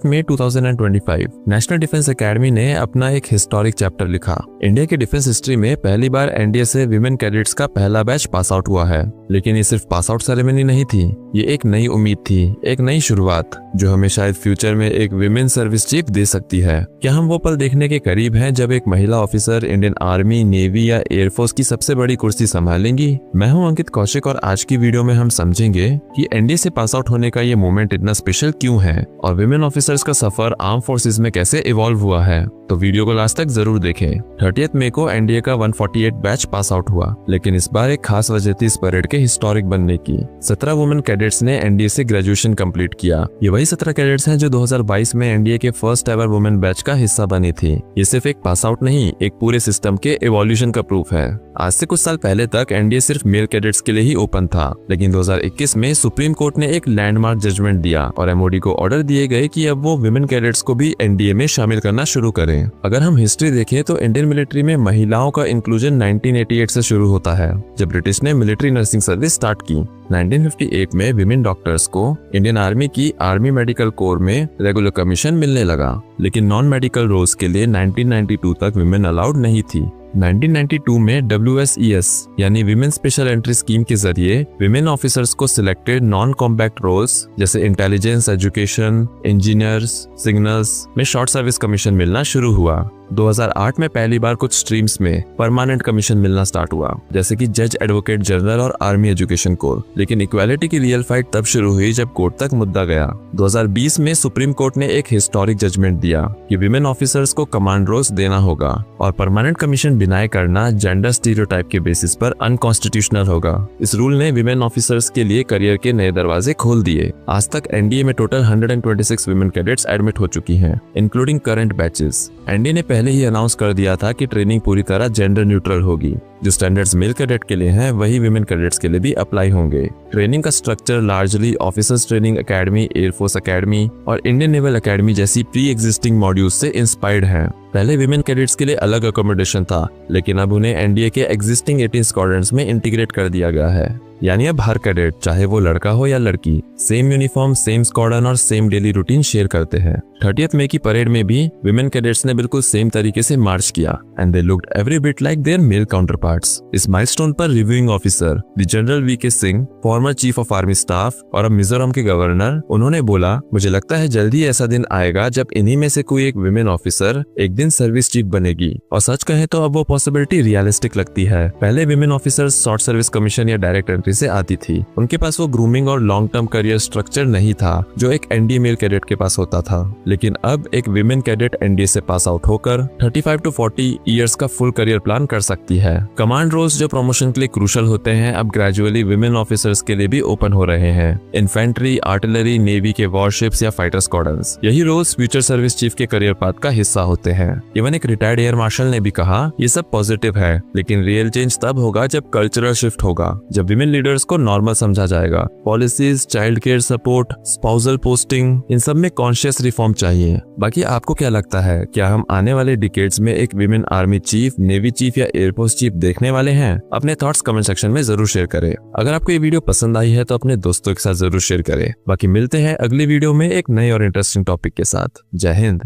मई 2025 national defence academy ने अपना एक हिस्टोरिक चैप्टर लिखा। इंडिया की डिफेंस हिस्ट्री में पहली बार एनडीए से विमेन कैडेट्स का पहला बैच पास आउट हुआ है। लेकिन ये सिर्फ पास आउट सेरेमनी नहीं थी, ये एक नई उम्मीद थी, एक नई शुरुआत जो हमें शायद फ्यूचर में एक विमेन सर्विस चीफ दे सकती है। क्या हम वो पल देखने के करीब हैं जब एक महिला ऑफिसर इंडियन आर्मी, नेवी या एयरफोर्स की सबसे बड़ी कुर्सी संभालेंगी? मैं हूं अंकित कौशिक और आज की वीडियो में हम समझेंगे कि एनडीए से पास आउट होने का ये मोमेंट इतना स्पेशल क्यों है और विमेन ऑफिसर्स का सफर आर्म फोर्सेस में कैसे इवॉल्व हुआ है। तो वीडियो को लास्ट तक जरूर देखें। 30 मई को एनडीए का 148 बैच पास आउट हुआ, लेकिन इस बार एक खास वजह थी इस परेड के हिस्टोरिक बनने की। 17 वुमेन कैडेट्स ने एनडीए से ग्रेजुएशन कंप्लीट किया। ये वही 17 कैडेट्स हैं जो 2022 में एनडीए के फर्स्ट एवर वुमेन बैच का हिस्सा बनी थी। ये सिर्फ एक पास आउट नहीं, एक पूरे सिस्टम के इवोल्यूशन का प्रूफ है। आज से कुछ साल पहले तक एनडीए सिर्फ मेल कैडेट्स के लिए ही ओपन था, लेकिन 2021 में सुप्रीम कोर्ट ने एक लैंडमार्क जजमेंट दिया और एमओडी को ऑर्डर दिए गए कि अब वो विमेन कैडेट्स को भी एनडीए में शामिल करना शुरू करें। अगर हम हिस्ट्री देखें तो इंडियन मिलिट्री में महिलाओं का इंक्लूजन 1988 से शुरू होता है, जब ब्रिटिश ने मिलिट्री नर्सिंग सर्विस स्टार्ट की। 1958 में विमेन डॉक्टर्स को इंडियन आर्मी की आर्मी मेडिकल कोर में रेगुलर कमीशन मिलने लगा, लेकिन नॉन मेडिकल रोल्स के लिए 1992 तक विमेन अलाउड नहीं थी। 1992 में WSES यानी विमेन स्पेशल एंट्री स्कीम के जरिए विमेन ऑफिसर्स को सिलेक्टेड नॉन कॉम्बैट रोल्स जैसे इंटेलिजेंस, एजुकेशन, इंजीनियर्स, सिग्नल्स में शॉर्ट सर्विस कमीशन मिलना शुरू हुआ। 2008 में पहली बार कुछ स्ट्रीम्स में परमानेंट कमीशन मिलना स्टार्ट हुआ, जैसे कि जज, एडवोकेट जनरल और आर्मी एजुकेशन कोर। लेकिन इक्वालिटी की रियल फाइट तब शुरू हुई जब कोर्ट तक मुद्दा गया। 2020 में सुप्रीम कोर्ट ने एक हिस्टोरिक जजमेंट दिया कि विमेन ऑफिसर्स को कमांड रोल्स देना होगा और परमानेंट कमीशन डिनाई करना जेंडर स्टीरियोटाइप के बेसिस पर अनकॉन्स्टिट्यूशनल होगा। इस रूल ने विमेन ऑफिसर्स के लिए करियर के नए दरवाजे खोल दिए। आज तक एनडीए में टोटल 126 विमेन कैडेट्स एडमिट हो चुकी हैं, इंक्लूडिंग करंट बैचेस। एनडीए ने पहले ही अनाउंस कर दिया था कि ट्रेनिंग पूरी तरह जेंडर न्यूट्रल होगी। जो स्टैंडर्ड्स मेल कैडेट के लिए हैं, वही विमेन कैडेट्स के लिए भी अप्लाई होंगे। ट्रेनिंग का structure largely officers training academy, air force academy और इंडियन नेवल एकेडमी जैसी प्री एग्जिस्टिंग मॉड्यूल्स से इंस्पायर्ड है। पहले विमेन कैडेट्स के लिए अलग अकोमोडेशन था, लेकिन अब उन्हें एनडीए के एग्जिस्टिंग 18 स्क्वाड्रंस में इंटीग्रेट कर दिया गया है। यानी अब हर कैडेट, चाहे वो लड़का हो या लड़की, सेम यूनिफॉर्म, सेम स्क्वाड्रन और सेम डेली रूटीन शेयर करते हैं। 30 मई की परेड में भी विमेन कैडेट्स ने बिल्कुल सेम तरीके से मार्च किया and they looked every bit like their male counterparts. इस माइलस्टोन पर reviewing officer the general V K Singh, former chief of army staff और अब मिजोरम के गवर्नर, उन्होंने बोला, मुझे लगता है जल्दी ऐसा दिन आएगा जब इन्हीं में से कोई एक विमेन ऑफिसर एक दिन सर्विस चीफ बनेगी। और सच कहें तो अब वो पॉसिबिलिटी रियलिस्टिक लगती है। पहले women officers short service commission या डायरेक्ट एंट्री से आती थी। उनके पास वो ग्रूमिंग और लॉन्ग टर्म करियर स्ट्रक्चर नहीं था जो एक एनडीए मेल कैडेट के पास होता था। लेकिन अब एक विमेन कैडेट एनडीए से पास आउट होकर 35 to 40 इयर्स का फुल करियर प्लान कर सकती है। कमांड रोल्स जो प्रमोशन के लिए क्रूशल होते हैं, अब ग्रेजुअली विमेन ऑफिसर्स के लिए भी ओपन हो रहे हैं। इन्फेंट्री, आर्टिलरी, नेवी के वॉरशिप्स या फाइटर स्क्वाड्रंस, यही रोल्स फ्यूचर सर्विस चीफ के करियर पाथ का हिस्सा होते हैं। इवन एक रिटायर्ड एयर मार्शल ने भी कहा, ये सब पॉजिटिव है, लेकिन रियल चेंज तब होगा जब कल्चरल शिफ्ट होगा, जब विमेन लीडर्स को नॉर्मल समझा जाएगा। Policies, child care support, spousal posting, इन सब में कॉन्शियस रिफॉर्म चाहिए। बाकी आपको क्या लगता है, क्या हम आने वाले डिकेड्स में एक women army chief, navy chief या एयरफोर्स चीफ देखने वाले हैं? अपने थॉट्स कमेंट सेक्शन में जरूर शेयर करें। अगर आपको ये वीडियो पसंद आई है तो अपने दोस्तों के साथ जरूर शेयर करें। बाकी मिलते हैं अगली वीडियो में एक नए और इंटरेस्टिंग टॉपिक के साथ। जय हिंद।